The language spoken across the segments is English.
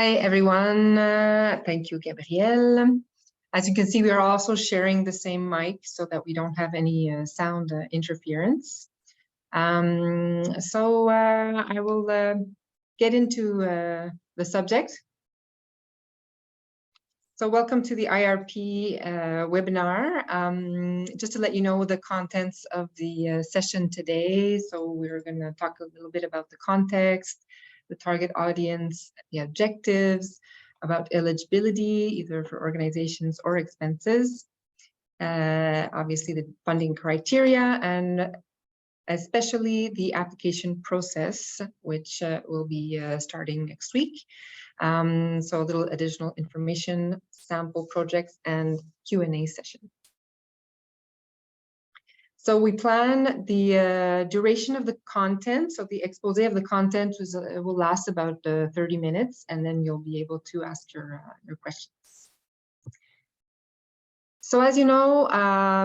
Hi, everyone. Thank you, Gabrielle. As you can see, we are also sharing the same mic so that we don't have any sound interference. I will get into the subject. So welcome to the IRP webinar. Just to let you know the contents of the session today. So we're going to talk a little bit about the context, the target audience, the objectives, about eligibility, either for organizations or expenses, obviously the funding criteria, and especially the application process, which will be starting next week. So a little additional information, sample projects, and Q&A session. So we plan the duration of the content. So the expose of the content will last about 30 minutes, and then you'll be able to ask your questions. So as you know,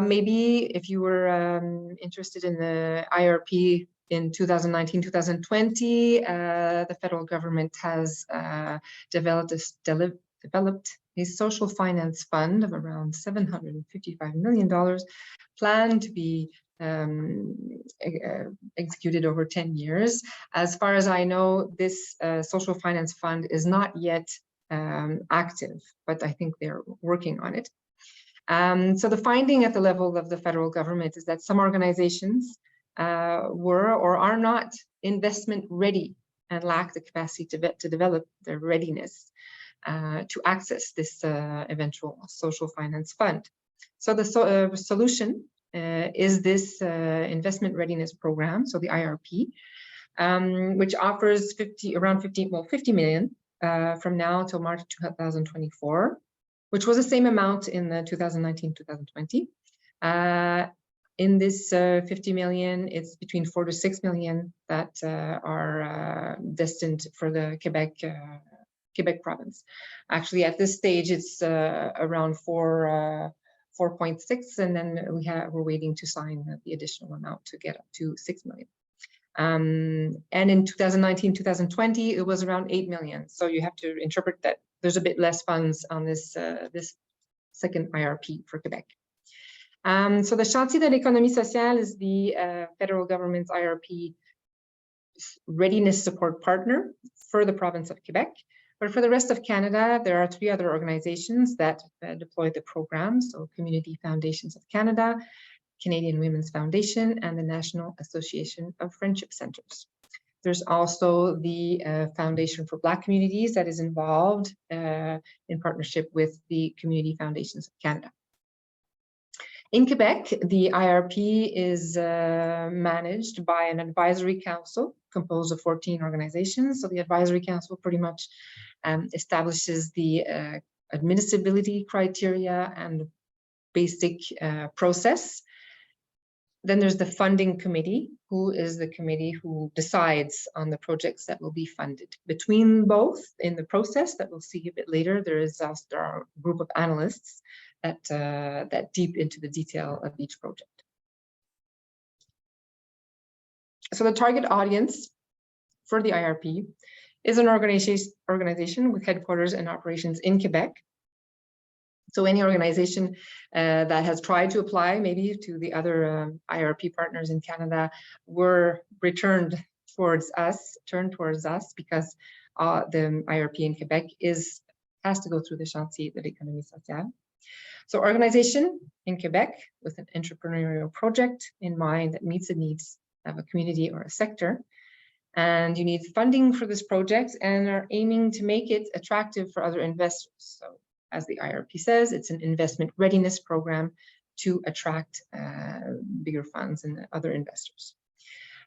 maybe if you were interested in the IRP in 2019-2020, the federal government has developed a social finance fund of around $755 million, planned to be executed over 10 years. As far as I know, this social finance fund is not yet active, but I think they're working on it. So the finding at the level of the federal government is that some organizations were or are not investment ready and lack the capacity to develop their readiness to access this eventual social finance fund. So the solution is this Investment Readiness Program, so the IRP, which offers 50 million from now till March 2024. Which was the same amount in the 2019-2020. In this 50 million, it's between 4 to 6 million that are destined for the Quebec province. Actually, at this stage, it's around 4.6, and then we're waiting to sign the additional amount to get up to 6 million. And in 2019-2020, it was around 8 million. So you have to interpret that there's a bit less funds on this this second IRP for Quebec. So the Chantier de l'économie sociale is the federal government's IRP readiness support partner for the province of Quebec. But for the rest of Canada, there are 3 other organizations that deploy the program. So Community Foundations of Canada, Canadian Women's Foundation, and the National Association of Friendship Centers. There's also the Foundation for Black Communities that is involved in partnership with the Community Foundations of Canada. In Quebec, the IRP is managed by an advisory council composed of 14 organizations. So the advisory council pretty much establishes the admissibility criteria and basic process. Then there's the funding committee, who is the committee who decides on the projects that will be funded. Between both, in the process that we'll see a bit later, there are a group of analysts that deep into the detail of each project. So the target audience for the IRP is an organization with headquarters and operations in Quebec. So any organization that has tried to apply maybe to the other IRP partners in Canada were turned towards us because the IRP in Quebec has to go through the Chantier de l'économie sociale. So organization in Quebec with an entrepreneurial project in mind that meets the needs of a community or a sector. And you need funding for this project and are aiming to make it attractive for other investors. So as the IRP says, it's an investment readiness program to attract bigger funds and other investors.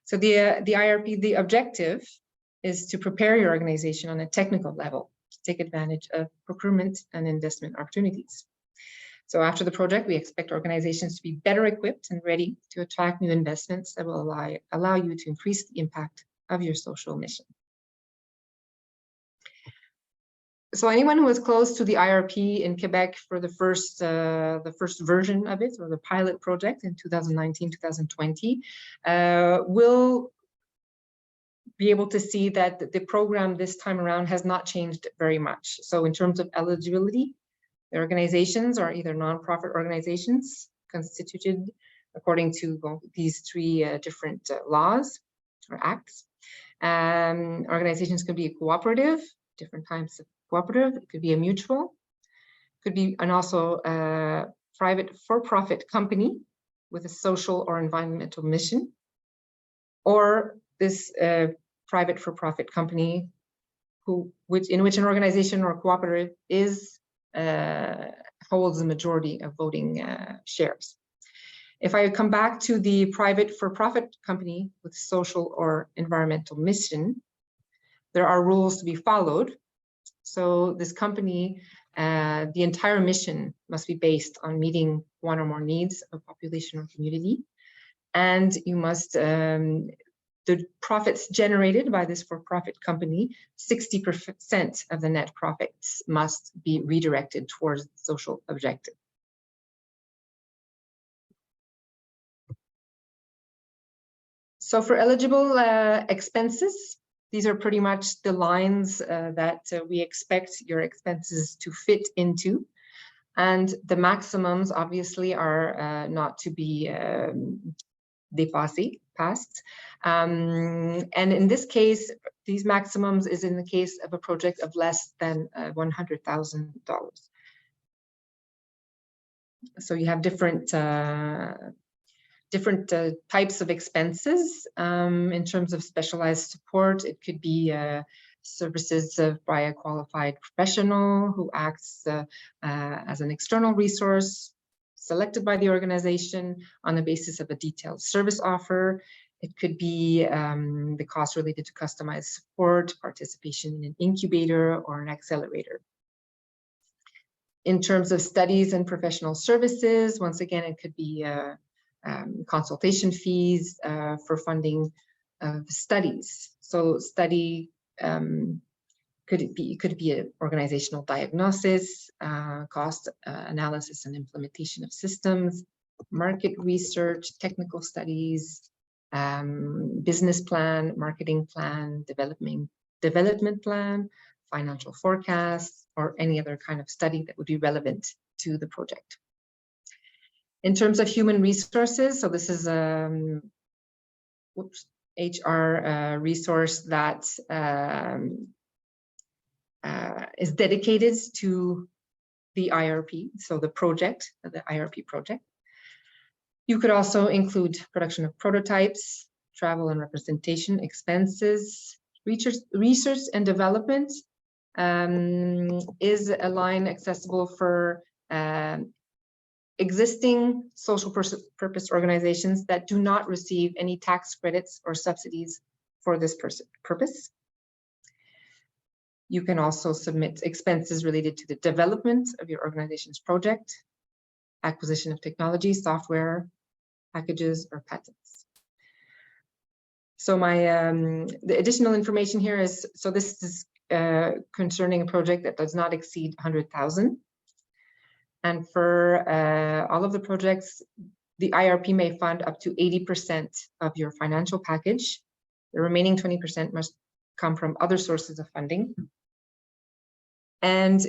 So the IRP, the objective is to prepare your organization on a technical level to take advantage of procurement and investment opportunities. So after the project, we expect organizations to be better equipped and ready to attract new investments that will allow you to increase the impact of your social mission. So anyone who was close to the IRP in Quebec for the first version of it, or the pilot project in 2019-2020, will be able to see that the program this time around has not changed very much. So in terms of eligibility, the organizations are either nonprofit organizations constituted according to these three different laws or acts. Organizations could be a cooperative, different types of cooperative. It could be a mutual, could be, and also a private for-profit company with a social or environmental mission, or this private for-profit company in which an organization or cooperative holds the majority of voting shares. If I come back to the private for-profit company with social or environmental mission, there are rules to be followed. So this company, the entire mission must be based on meeting one or more needs of population or community. And you must, the profits generated by this for-profit company, 60% of the net profits must be redirected towards the social objective. So for eligible expenses, these are pretty much the lines that we expect your expenses to fit into. And the maximums obviously are not to be passed. And in this case, these maximums is in the case of a project of less than $100,000. So you have different types of expenses in terms of specialized support. It could be services by a qualified professional who acts as an external resource selected by the organization on the basis of a detailed service offer. It could be the cost related to customized support, participation in an incubator or an accelerator. In terms of studies and professional services, once again, it could be consultation fees for funding of studies. So study could be an organizational diagnosis, cost analysis and implementation of systems, market research, technical studies, business plan, marketing plan, development plan, financial forecasts, or any other kind of study that would be relevant to the project. In terms of human resources, so this is HR resource that is dedicated to the IRP, so the project, the IRP project. You could also include production of prototypes, travel and representation expenses, research and development is a line accessible for existing social purpose organizations that do not receive any tax credits or subsidies for this purpose. You can also submit expenses related to the development of your organization's project, acquisition of technology, software, packages, or patents. So the additional information here is, so this is concerning a project that does not exceed 100,000. And for all of the projects, the IRP may fund up to 80% of your financial package. The remaining 20% must come from other sources of funding. And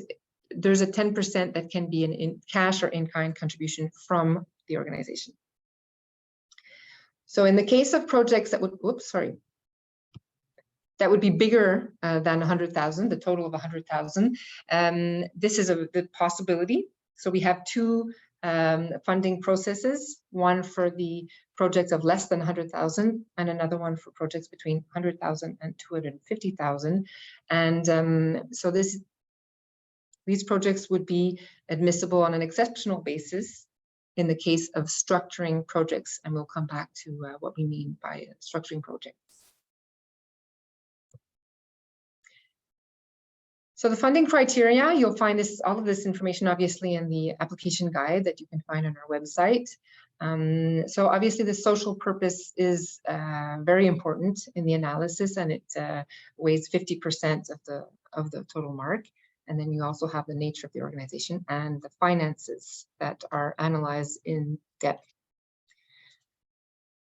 there's a 10% that can be in cash or in-kind contribution from the organization. So in the case of projects that would, that would be bigger than 100,000, the total of 100,000, this is the possibility. So we have two funding processes, one for the projects of less than 100,000 and another one for projects between 100,000 and 250,000. And so these projects would be admissible on an exceptional basis in the case of structuring projects. And we'll come back to what we mean by structuring projects. So the funding criteria, you'll find all of this information obviously in the application guide that you can find on our website. So obviously the social purpose is very important in the analysis, and it weighs 50% of the total mark. And then you also have the nature of the organization and the finances that are analyzed in depth.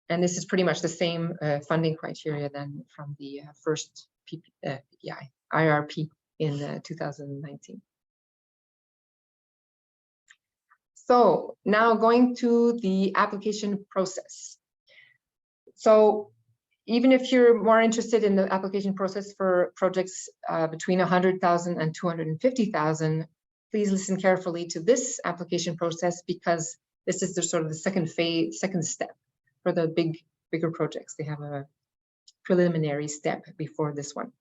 And this is pretty much the same funding criteria than from the first IRP in 2019. So now going to the application process. So even if you're more interested in the application process for projects between 100,000 and 250,000, please listen carefully to this application process, because this is the sort of the second step for the bigger projects. They have a preliminary step before this one.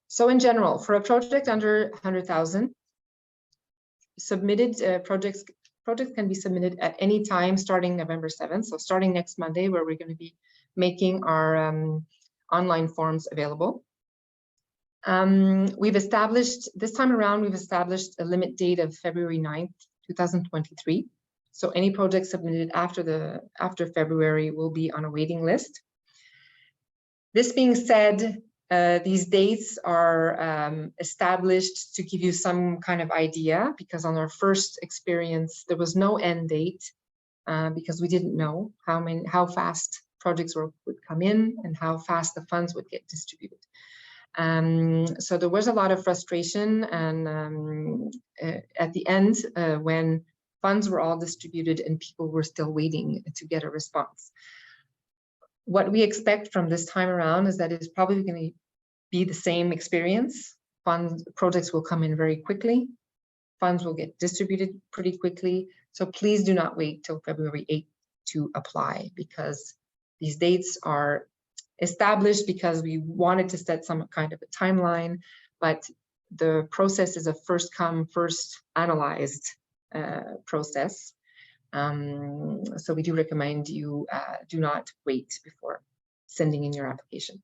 So in general, for a project under 100,000, submitted projects can be submitted at any time starting November 7th. So starting next Monday, where we're going to be making our online forms available. We've established, this time around, we've established a limit date of February 9th, 2023. So any project submitted after February will be on a waiting list. This being said, these dates are established to give you some kind of idea, because on our first experience, there was no end date because we didn't know how fast projects would come in and how fast the funds would get distributed. So there was a lot of frustration, and at the end, when funds were all distributed and people were still waiting to get a response. What we expect from this time around is that it's probably going to be the same experience. Projects will come in very quickly. Funds will get distributed pretty quickly. So please do not wait till February 8th to apply, because these dates are established because we wanted to set some kind of a timeline, but the process is a first come, first analyzed process. So we do recommend you do not wait before sending in your application.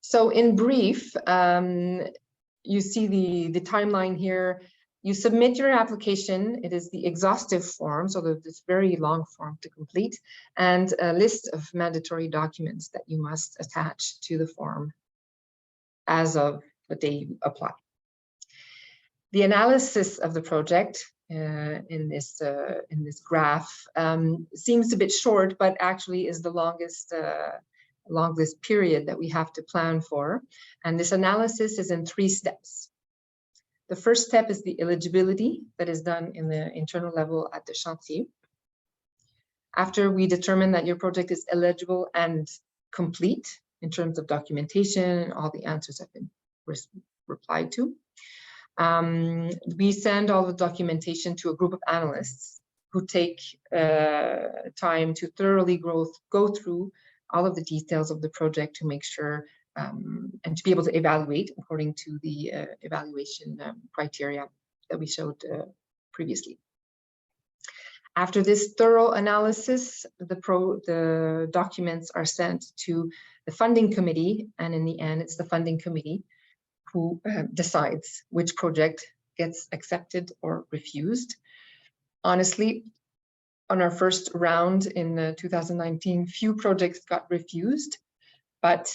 So in brief, you see the timeline here. You submit your application. It is the exhaustive form, so this very long form to complete, and a list of mandatory documents that you must attach to the form as of the day you apply. The analysis of the project in this graph seems a bit short, but actually is the longest period that we have to plan for. And this analysis is in 3 steps. The first step is the eligibility that is done in the internal level at the chantier. After we determine that your project is eligible and complete in terms of documentation, all the answers have been replied to. We send all the documentation to a group of analysts who take time to thoroughly go through all of the details of the project to make sure and to be able to evaluate according to the evaluation criteria that we showed previously. After this thorough analysis, the documents are sent to the funding committee, and in the end, it's the funding committee who decides which project gets accepted or refused. Honestly, on our first round in 2019, few projects got refused, but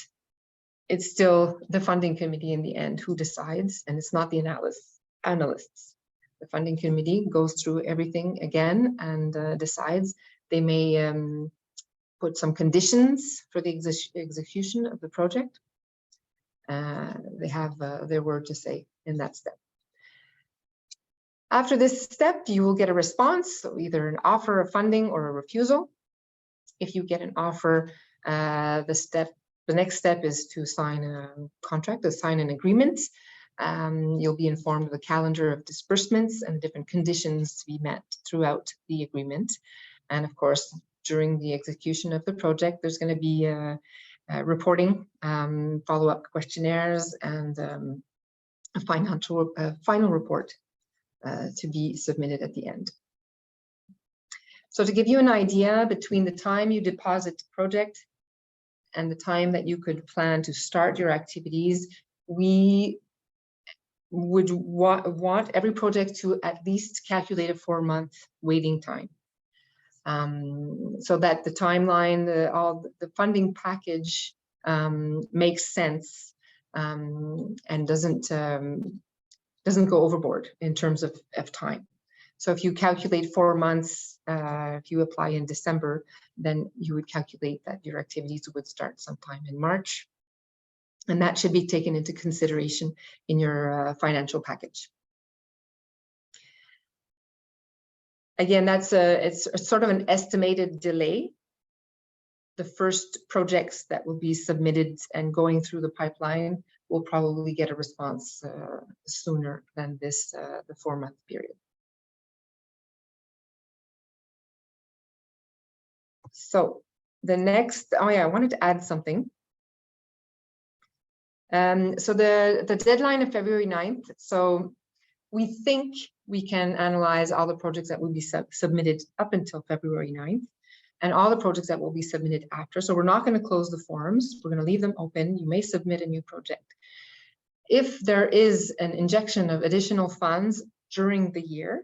it's still the funding committee in the end who decides, and it's not the analysts. The funding committee goes through everything again and decides. They may put some conditions for the execution of the project. They have their word to say in that step. After this step, you will get a response, so either an offer of funding or a refusal. If you get an offer, the next step is to sign a contract, to sign an agreement. You'll be informed of the calendar of disbursements and different conditions to be met throughout the agreement. And of course, during the execution of the project, there's going to be reporting, follow-up questionnaires, and a final report to be submitted at the end. So to give you an idea, between the time you deposit the project and the time that you could plan to start your activities, we would want every project to at least calculate a 4-month waiting time. So that the timeline, the funding package makes sense and doesn't go overboard in terms of time. So if you calculate 4 months, if you apply in December, then you would calculate that your activities would start sometime in March. And that should be taken into consideration in your financial package. Again, it's sort of an estimated delay. The first projects that will be submitted and going through the pipeline will probably get a response sooner than this, the 4-month period. So the next, oh yeah, I wanted to add something. So the deadline of February 9th. So we think we can analyze all the projects that will be submitted up until February 9th and all the projects that will be submitted after. So we're not going to close the forums. We're going to leave them open. You may submit a new project. If there is an injection of additional funds during the year,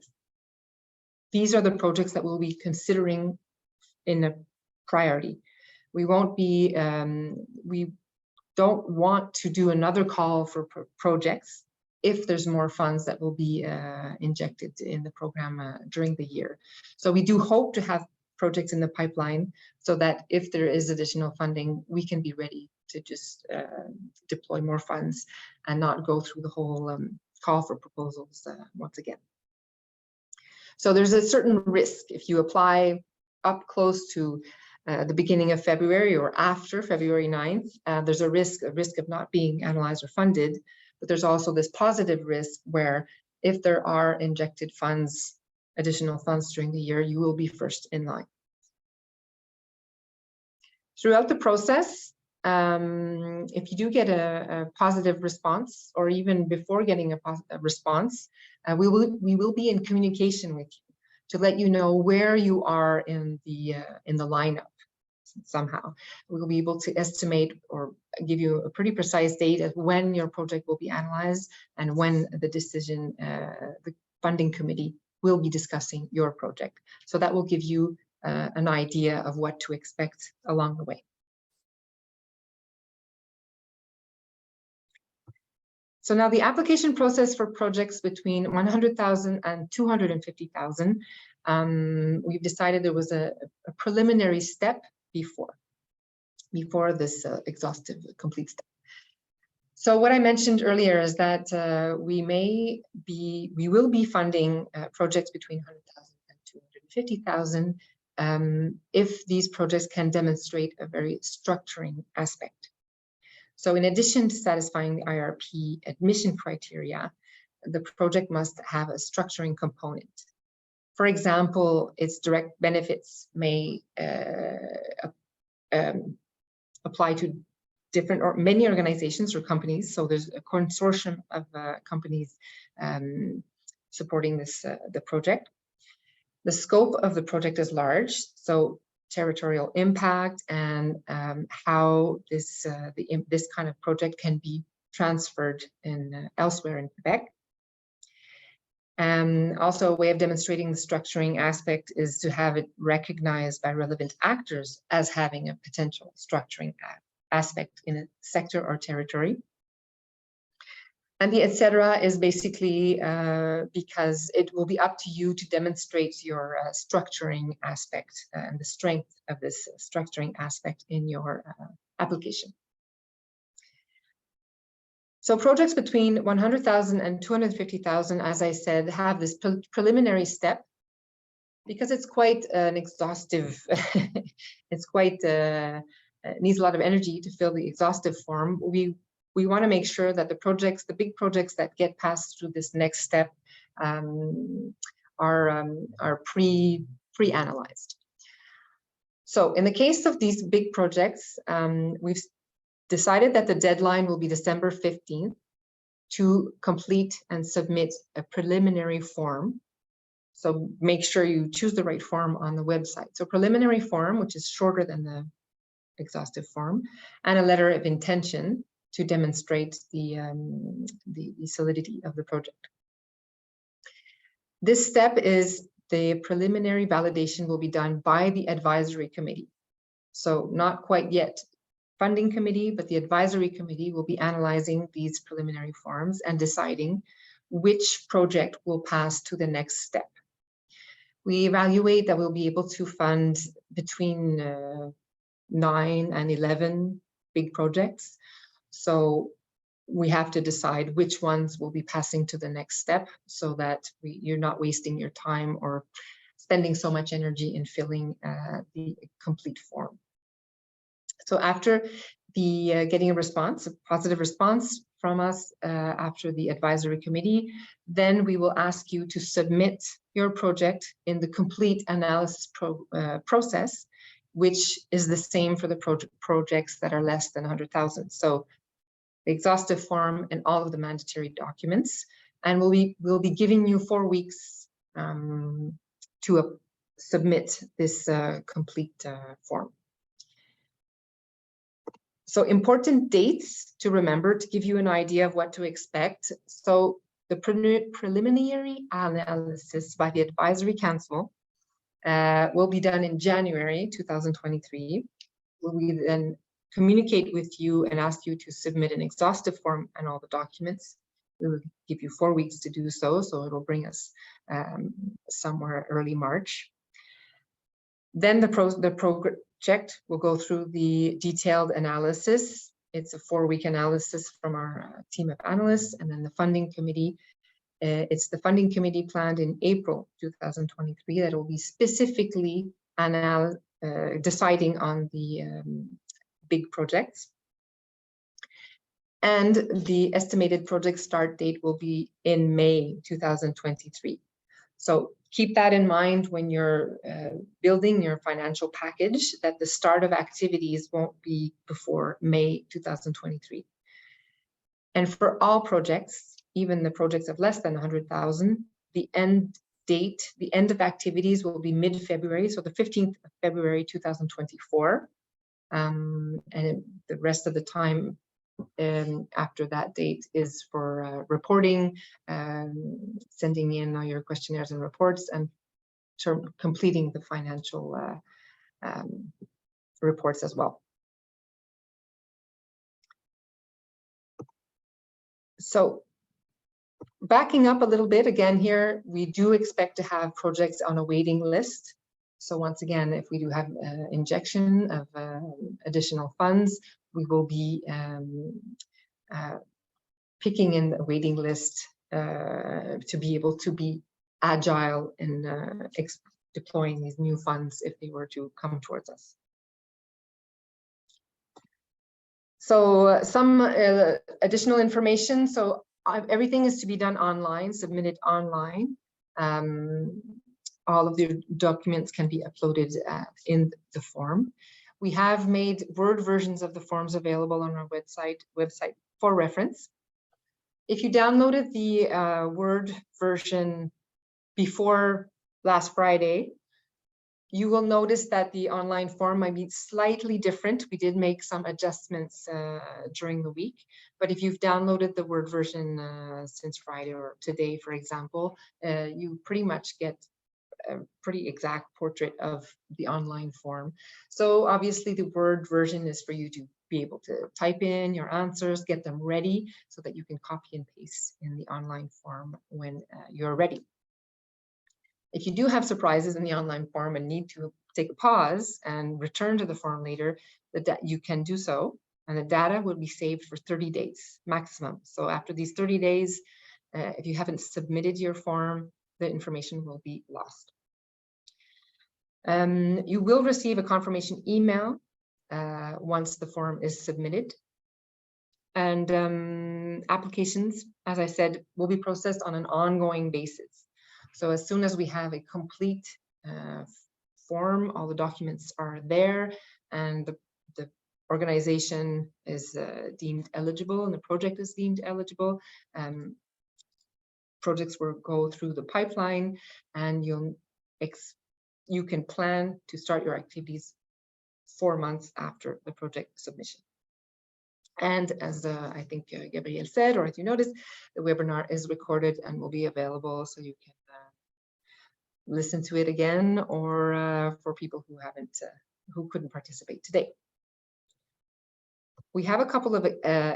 these are the projects that we'll be considering in a priority. We won't be, we don't want to do another call for projects if there's more funds that will be injected in the program during the year. So we do hope to have projects in the pipeline so that if there is additional funding, we can be ready to just deploy more funds and not go through the whole call for proposals once again. So there's a certain risk if you apply up close to the beginning of February or after February 9th, there's a risk of not being analyzed or funded, but there's also this positive risk where if there are injected funds, additional funds during the year, you will be first in line. Throughout the process, if you do get a positive response, or even before getting a response, we will be in communication with you to let you know where you are in the lineup. Somehow we will be able to estimate or give you a pretty precise date of when your project will be analyzed and when the decision, the funding committee will be discussing your project. So that will give you an idea of what to expect along the way. So now the application process for projects between 100,000 and 250,000, we've decided there was a preliminary step before this exhaustive complete step. So what I mentioned earlier is that we will be funding projects between 100,000 and 250,000 if these projects can demonstrate a very structuring aspect. So in addition to satisfying the IRP admission criteria, the project must have a structuring component. For example, its direct benefits may apply to different or many organizations or companies. So there's a consortium of companies supporting this the project. The scope of the project is large, so territorial impact and how this kind of project can be transferred in elsewhere in Quebec. Also, a way of demonstrating the structuring aspect is to have it recognized by relevant actors as having a potential structuring aspect in a sector or territory. And the etc. is basically because it will be up to you to demonstrate your structuring aspect and the strength of this structuring aspect in your application. So projects between 100,000 and 250,000, as I said, have this preliminary step because it's quite an exhaustive, it's quite, it needs a lot of energy to fill the exhaustive form. We want to make sure that the projects, the big projects that get passed through this next step are pre-analyzed. So in the case of these big projects, we've decided that the deadline will be December 15th to complete and submit a preliminary form. So make sure you choose the right form on the website. So preliminary form, which is shorter than the exhaustive form, and a letter of intention to demonstrate the solidity of the project. This step is the preliminary validation will be done by the advisory committee. So not quite yet funding committee, but the advisory committee will be analyzing these preliminary forms and deciding which project will pass to the next step. We evaluate that we'll be able to fund between 9 and 11 big projects. So we have to decide which ones will be passing to the next step so that you're not wasting your time or spending so much energy in filling the complete form. So after the getting a response, a positive response from us after the advisory committee, then we will ask you to submit your project in the complete analysis process, which is the same for the projects that are less than 100,000. So the exhaustive form and all of the mandatory documents, and we'll be giving you 4 weeks to submit this complete form. So important dates to remember to give you an idea of what to expect. So the preliminary analysis by the advisory council will be done in January 2023. We then communicate with you and ask you to submit an exhaustive form and all the documents. We will give you 4 weeks to do so, so it will bring us somewhere early March. Then the project will go through the detailed analysis. It's a 4-week analysis from our team of analysts, and then the funding committee. It's the funding committee planned in April 2023 that will be specifically deciding on the big projects. And the estimated project start date will be in May 2023. So keep that in mind when you're building your financial package, that the start of activities won't be before May 2023. And for all projects, even the projects of less than 100,000, the end date, the end of activities will be mid-February, so the 15th of February 2024. And the rest of the time after that date is for reporting, sending in all your questionnaires and reports, and completing the financial reports as well. So backing up a little bit, again here, we do expect to have projects on a waiting list. So once again, if we do have injection of additional funds, we will be picking in the waiting list to be able to be agile in deploying these new funds if they were to come towards us. So some additional information. So everything is to be done online, submitted online. All of the documents can be uploaded in the form. We have made Word versions of the forms available on our website for reference. If you downloaded the Word version before last Friday, you will notice that the online form might be slightly different. We did make some adjustments during the week, but if you've downloaded the Word version since Friday or today, for example, you pretty much get a pretty exact portrait of the online form. So obviously the Word version is for you to be able to type in your answers, get them ready so that you can copy and paste in the online form when you're ready. If you do have surprises in the online form and need to take a pause and return to the form later, you can do so, and the data will be saved for 30 days maximum. So after these 30 days, if you haven't submitted your form, the information will be lost. You will receive a confirmation email once the form is submitted. And applications, as I said, will be processed on an ongoing basis. So as soon as we have a complete form, all the documents are there, and the organization is deemed eligible and the project is deemed eligible, projects will go through the pipeline, and you can plan to start your activities 4 months after the project submission. And as I think Gabrielle said, or as you noticed, the webinar is recorded and will be available, so you can listen to it again, or for people who couldn't participate today. We have a couple of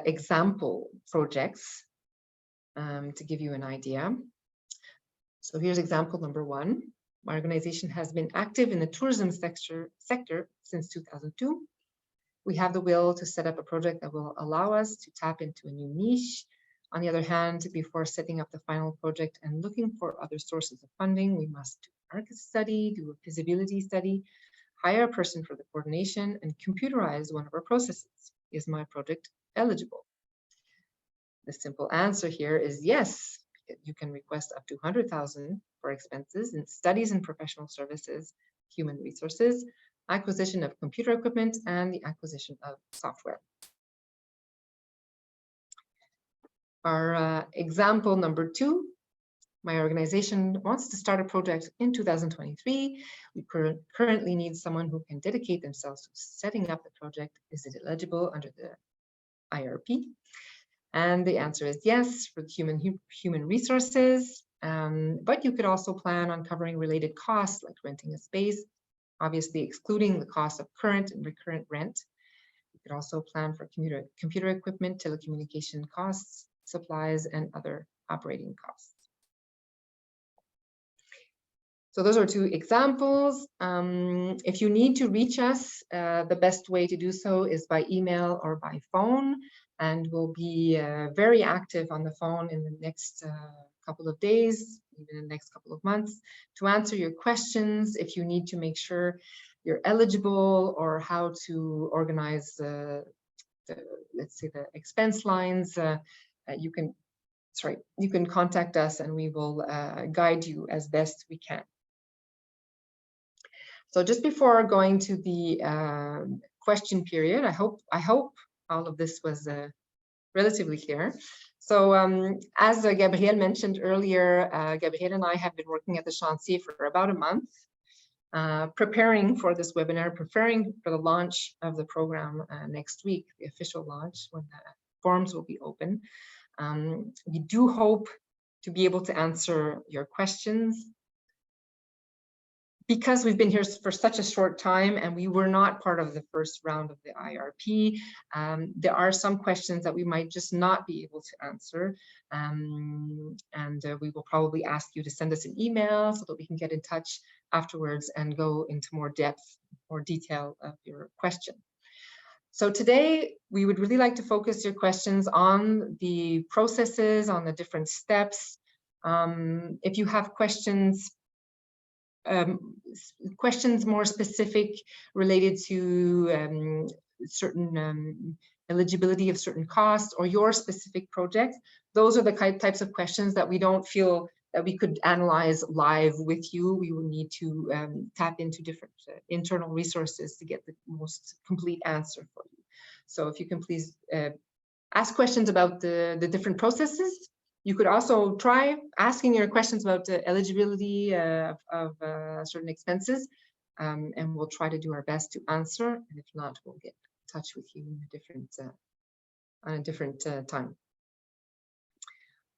example projects to give you an idea. So here's example number 1. My organization has been active in the tourism sector since 2002. We have the will to set up a project that will allow us to tap into a new niche. On the other hand, before setting up the final project and looking for other sources of funding, we must do a market study, do a feasibility study, hire a person for the coordination, and computerize one of our processes. Is my project eligible? The simple answer here is yes. You can request up to 100,000 for expenses in studies and professional services, human resources, acquisition of computer equipment, and the acquisition of software. Our example number 2, my organization wants to start a project in 2023. We currently need someone who can dedicate themselves to setting up the project. Is it eligible under the IRP? And the answer is yes for human resources, but you could also plan on covering related costs like renting a space, obviously excluding the cost of current and recurrent rent. You could also plan for computer equipment, telecommunication costs, supplies, and other operating costs. So those are 2 examples. If you need to reach us, the best way to do so is by email or by phone, and we'll be very active on the phone in the next couple of days, even in the next couple of months, to answer your questions. If you need to make sure you're eligible or how to organize let's say the expense lines, you can contact us and we will guide you as best we can. So just before going to the question period, I hope all of this was relatively clear. So as Gabrielle mentioned earlier, Gabrielle and I have been working at the chantier for about a month, preparing for this webinar, preparing for the launch of the program next week, the official launch when the forms will be open. We do hope to be able to answer your questions. Because we've been here for such a short time and we were not part of the first round of the IRP, there are some questions that we might just not be able to answer. We will probably ask you to send us an email so that we can get in touch afterwards and go into more depth or detail of your question. So today, we would really like to focus your questions on the processes, on the different steps. If you have questions more specific related to certain eligibility of certain costs or your specific project, those are the types of questions that we don't feel that we could analyze live with you. We will need to tap into different internal resources to get the most complete answer for you. So if you can please ask questions about the different processes. You could also try asking your questions about the eligibility of certain expenses, and we'll try to do our best to answer. And if not, we'll get in touch with you in a different time.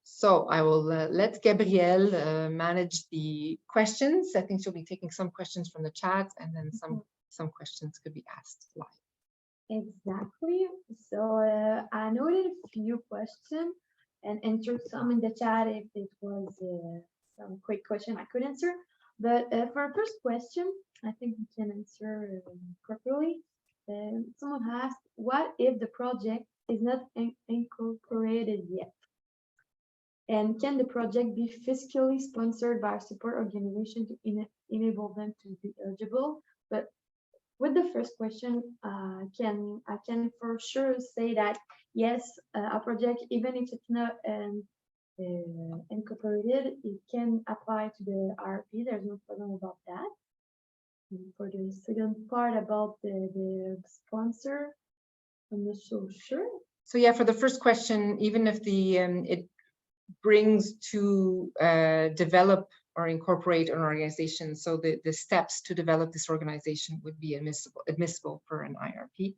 So I will let Gabrielle manage the questions. I think she'll be taking some questions from the chat, and then some questions could be asked live. Exactly. So I noted a few questions and entered some in the chat if it was some quick question I could answer. But for our first question, I think we can answer properly. Someone asked, what if the project is not incorporated yet? And can the project be fiscally sponsored by a support organization to enable them to be eligible? But with the first question, I can for sure say that yes, a project, even if it's not incorporated, it can apply to the IRP. There's no problem about that. And for the second part about the sponsor, I'm not so sure. So yeah, for the first question, even if the it brings to develop or incorporate an organization, so the steps to develop this organization would be admissible for an IRP.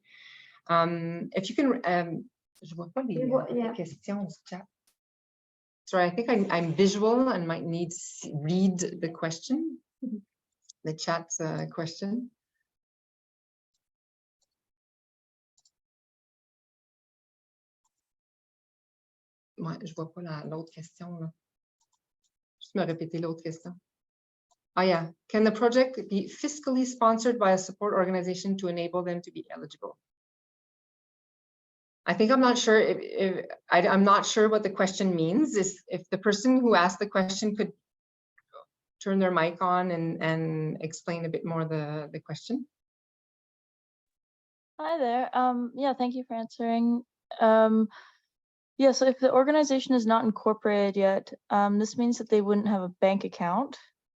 If you can, je vois pas les questions du chat. Sorry, I think I'm visual and might need to read the question, the chat question. Ouais, je vois pas l'autre question là. Juste me répéter l'autre question. Oh yeah, can the project be fiscally sponsored by a support organization to enable them to be eligible? I think I'm not sure if I'm not sure what the question means. Is if the person who asked the question could turn their mic on and explain a bit more the question. Hi there. Yeah, thank you for answering. Yeah, so if the organization is not incorporated yet, this means that they wouldn't have a bank account.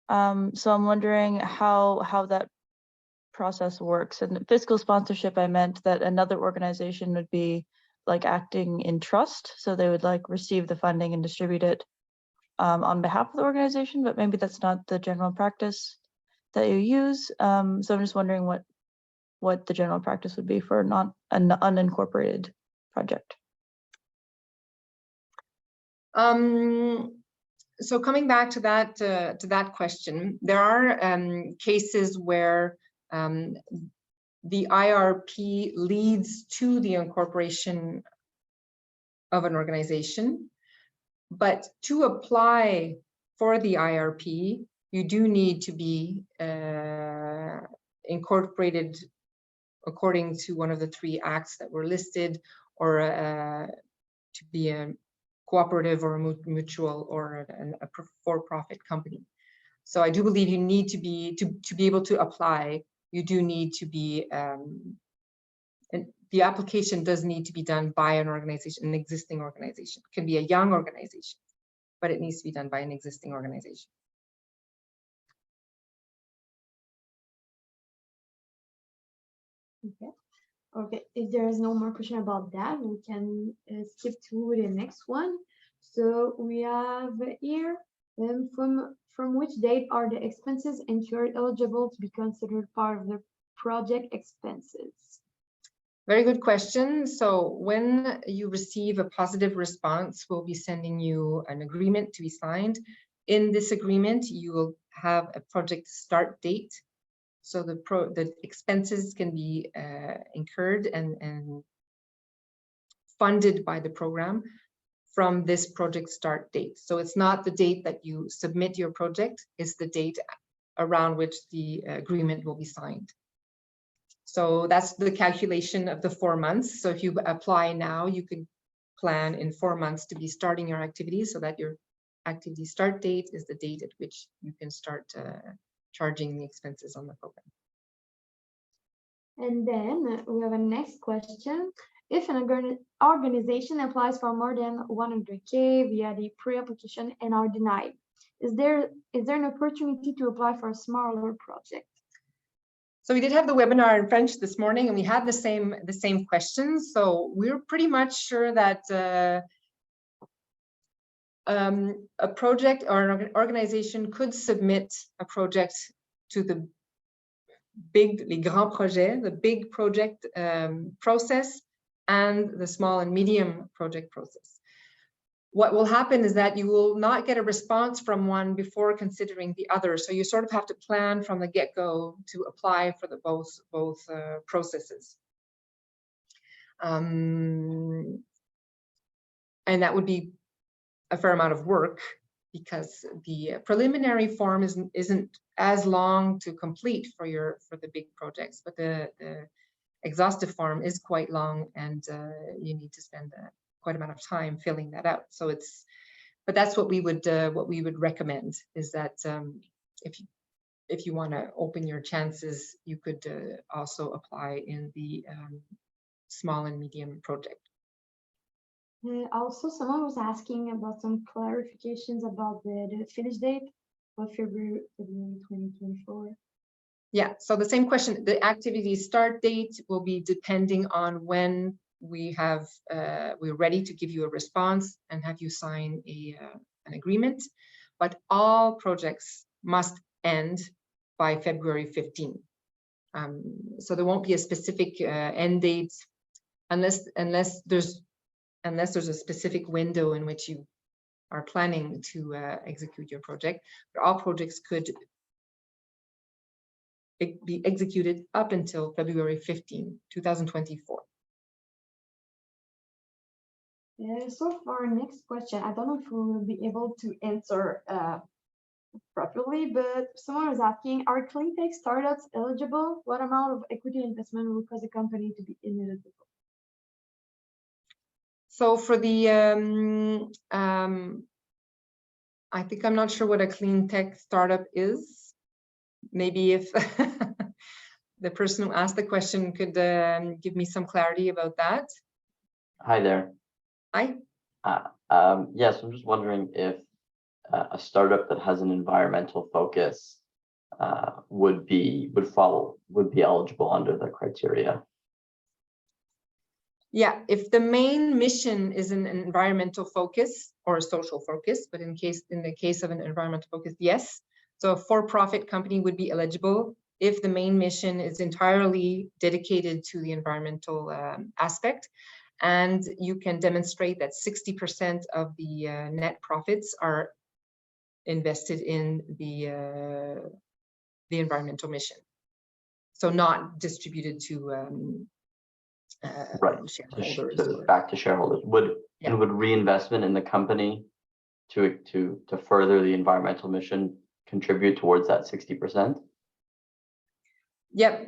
So I'm wondering how that process works. And fiscal sponsorship, I meant that another organization would be like acting in trust. So they would like receive the funding and distribute it on behalf of the organization, but maybe that's not the general practice that you use. So I'm just wondering what the general practice would be for not an unincorporated project. So coming back to that question, there are cases where the IRP leads to the incorporation of an organization, but to apply for the IRP, you do need to be incorporated according to one of the 3 acts that were listed, or to be a cooperative or a mutual or a for-profit company. So I do believe you need to be to be able to apply. You do need to be and the application does need to be done by an organization, an existing organization. It can be a young organization, but it needs to be done by an existing organization. Okay. Okay, if there is no more question about that, we can skip to the next one. So we have here, from which date are the expenses incurred eligible to be considered part of the project expenses? Very good question. So when you receive a positive response, we'll be sending you an agreement to be signed. In this agreement, you will have a project start date. So the expenses can be incurred and funded by the program from this project start date. So it's not the date that you submit your project, it's the date around which the agreement will be signed. So that's the calculation of the 4 months. So if you apply now, you can plan in 4 months to be starting your activities, so that your activity start date is the date at which you can start charging the expenses on the program. And then we have a next question. If an organization applies for more than 100K via the pre-application and are denied, is there an opportunity to apply for a smaller project? So we did have the webinar in French this morning, and we had the same questions. So we're pretty much sure that a project or an organization could submit a project to the les grands projets, the big project process, and the small and medium project process. What will happen is that you will not get a response from one before considering the other. So you sort of have to plan from the get-go to apply for the both processes. And that would be a fair amount of work, because the preliminary form isn't as long to complete for the big projects, but the exhaustive form is quite long, and you need to spend quite amount of time filling that out. So but that's what we would recommend, is that if you want to open your chances, you could also apply in the small and medium project. Also, someone was asking about some clarifications about the finish date of February 2024. Yeah, so the same question. The activity start date will be depending on when we're ready to give you a response and have you sign an agreement. But all projects must end by February 15. So there won't be a specific end date unless there's a specific window in which you are planning to execute your project. But all projects could be executed up until February 15, 2024. So for our next question, I don't know if we will be able to answer properly, but someone was asking, are clean tech startups eligible? What amount of equity investment will cause a company to be ineligible? So for the, I think I'm not sure what a clean tech startup is. Maybe if the person who asked the question could give me some clarity about that. Hi there. Hi. Yes, I'm just wondering if a startup that has an environmental focus would be eligible under the criteria. Yeah, if the main mission is an environmental focus or a social focus, but in the case of an environmental focus, yes. So a for-profit company would be eligible if the main mission is entirely dedicated to the environmental aspect, and you can demonstrate that 60% of the net profits are invested in the environmental mission. So not distributed to Right. shareholders. Back to shareholders. Would reinvestment in the company to further the environmental mission contribute towards that 60%? Yeah,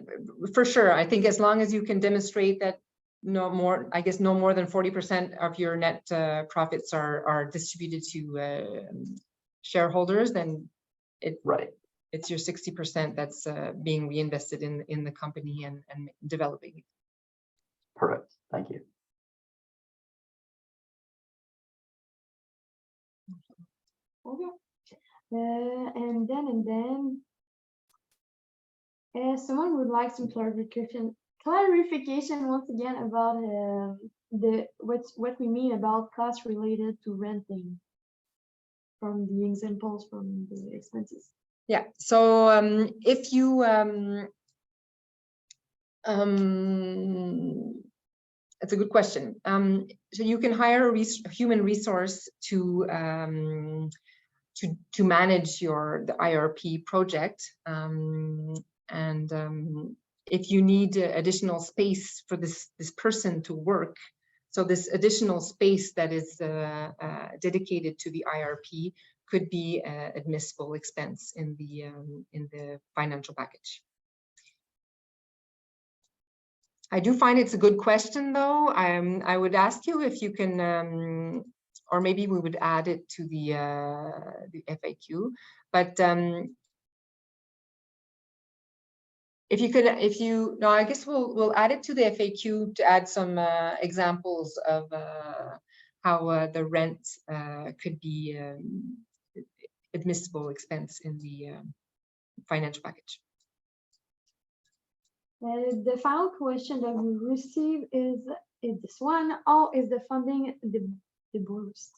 for sure. I think as long as you can demonstrate that no more than 40% of your net profits are distributed to shareholders, then it's your 60% that's being reinvested in the company and developing it. Perfect. Thank you. Okay. And then someone would like some clarification once again about what we mean about costs related to renting from the examples from the expenses. Yeah. So if you that's a good question. So you can hire a human resource to manage the IRP project, and if you need additional space for this person to work, so this additional space that is dedicated to the IRP could be admissible expense in the financial package. I do find it's a good question, though. I would ask you if you can, or maybe we would add it to the FAQ. But if you could, no, I guess we'll add it to the FAQ to add some examples of how the rent could be admissible expense in the financial package. The final question that we receive is this one. How is the funding disbursed?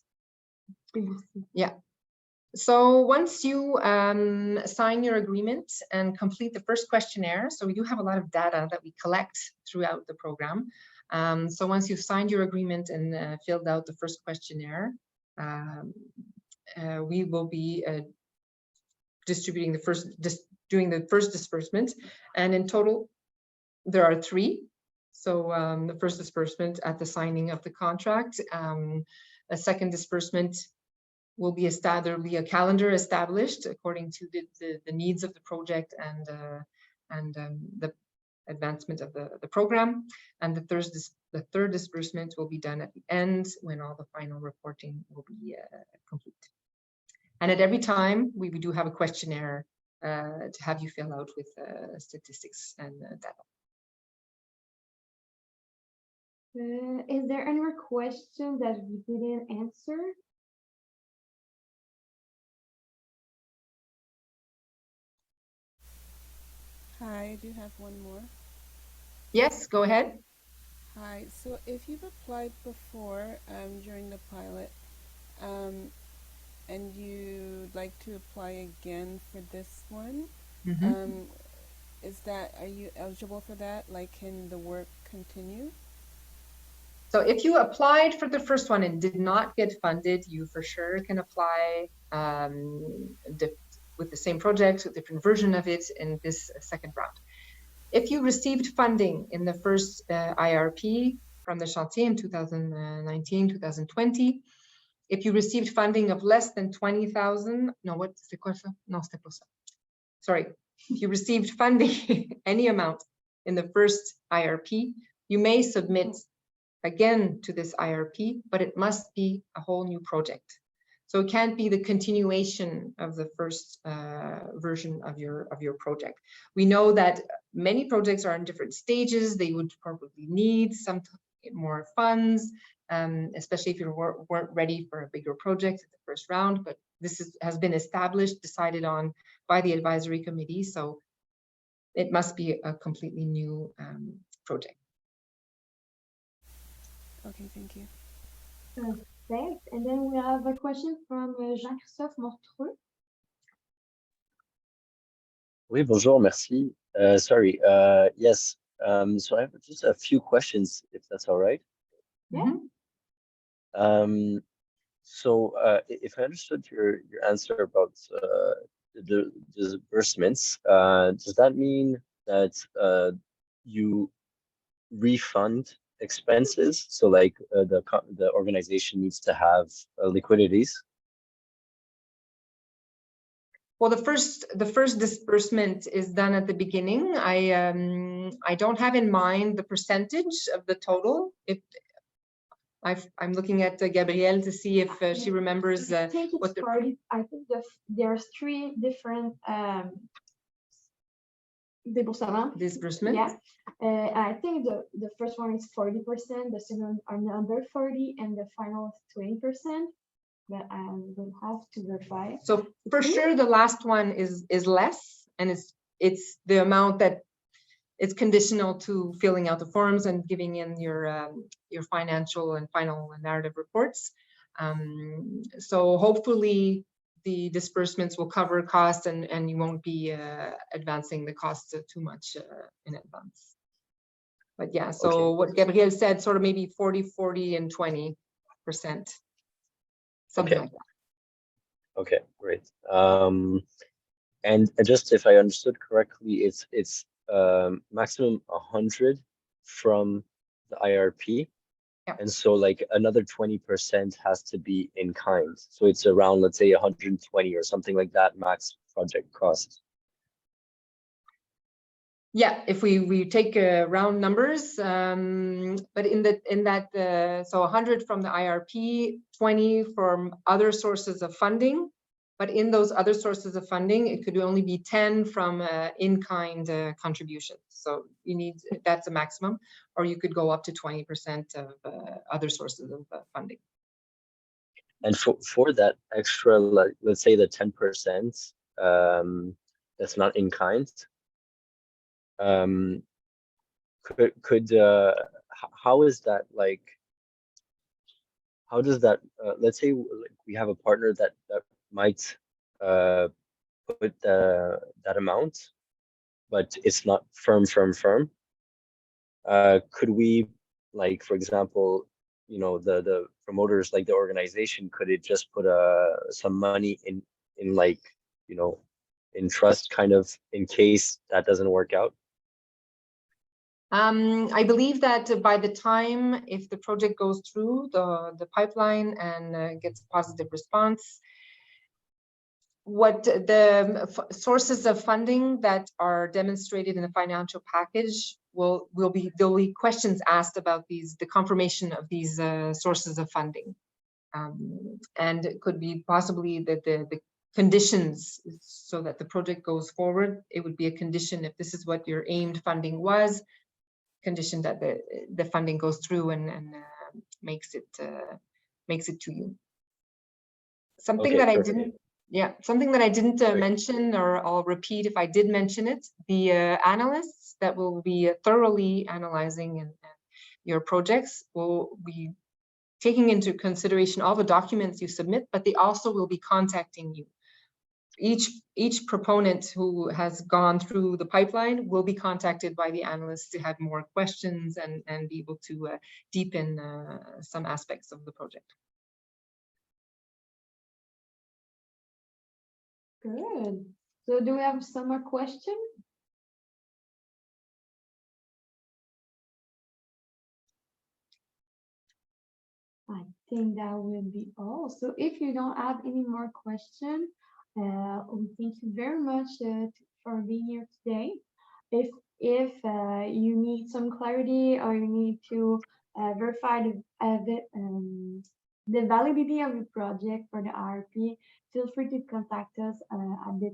Yeah. So once you sign your agreement and complete the first questionnaire, so we do have a lot of data that we collect throughout the program. So once you've signed your agreement and filled out the first questionnaire, we will be doing the first disbursement, and in total there are 3. So the first disbursement at the signing of the contract, a second disbursement will be a calendar established according to the needs of the project and the advancement of the program, and the third disbursement will be done at the end when all the final reporting will be complete. And at every time we do have a questionnaire to have you fill out with statistics and data. Is there any more questions that we didn't answer? Hi, I do have one more. Yes, go ahead. Hi, so if you've applied before during the pilot and you'd like to apply again for this one, are you eligible for that? Like, can the work continue? So if you applied for the first one and did not get funded, you for sure can apply with the same project, a different version of it in this second round. If you received funding in the first IRP from the chantier in 2019, 2020, if you received funding of less than 20,000, no, c'est quoi ça? No, c'était pas ça. Sorry, if you received funding, any amount in the first IRP, you may submit again to this IRP, but it must be a whole new project. So it can't be the continuation of the first version of your project. We know that many projects are in different stages. They would probably need some more funds, especially if you weren't ready for a bigger project at the first round. But this has been established, decided on by the advisory committee. So it must be a completely new project. Okay, thank you. Perfect. And then we have a question from Jean-Christophe Mortreux. Oui, bonjour, merci. Sorry, yes. So I have just a few questions, if that's all right. Yeah. So if I understood your answer about the disbursements, does that mean that you refund expenses? So like the organization needs to have liquidities? Well, the first disbursement is done at the beginning. I don't have in mind the percentage of the total. If I'm looking at Gabrielle to see if she remembers I think it's what the 40. I think there's 3 different disbursements. disbursement. Yeah. I think the first one is 40%, the second another 40, and the final is 20%. But I will have to verify. So for sure, the last one is less, and it's the amount that it's conditional to filling out the forms and giving in your financial and final narrative reports. So hopefully the disbursements will cover costs and you won't be advancing the costs too much in advance. But yeah, so Okay. what Gabrielle said, sort of maybe 40, and 20%. Something Okay. like that. Okay, great. And just if I understood correctly, it's maximum 100 from the IRP. Yeah. And so like another 20% has to be in kind. So it's around, let's say 120 or something like that max project cost. Yeah, if we take round numbers, but in that so 100 from the IRP, 20 from other sources of funding, but in those other sources of funding, it could only be 10 from in-kind contributions. So that's a maximum, or you could go up to 20% of other sources of funding. And for that extra, like, let's say the 10% that's not in kind, how is that, like, how does that let's say we have a partner that might put that amount, but it's not firm. Could we, like, for example, you know, the promoters, like the organization, could it just put some money in like, you know, in trust, kind of, in case that doesn't work out? I believe that by the time, if the project goes through the pipeline and gets a positive response, what the sources of funding that are demonstrated in the financial package there'll be questions asked about the confirmation of these sources of funding, and it could be possibly that the conditions so that the project goes forward. It would be a condition, if this is what your aimed funding was, condition that the funding goes through and makes it to you. Something Okay, that I perfect. didn't. Yeah, something that I didn't mention, or I'll repeat if I did mention it, the analysts that will be thoroughly analyzing your projects will be taking into consideration all the documents you submit, but they also will be contacting you. Each proponent who has gone through the pipeline will be contacted by the analysts to have more questions and be able to deepen some aspects of the project. Good. So do we have some more questions? I think that will be all. So if you don't have any more questions, we thank you very much for being here today. If you need some clarity or you need to verify the validity of your project for the IRP, feel free to contact us at the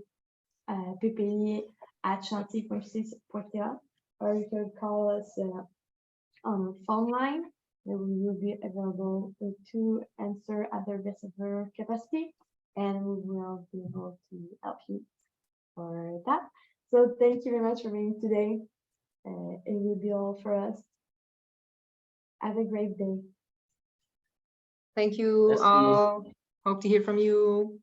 ppi@chantier.ca, or you can call us on a phone line. We will be available to answer at the best of our capacity, and we will be able to help you for that. So thank you very much for being today. It will be all for us. Have a great day. Thank you Merci. all. Hope to hear from you.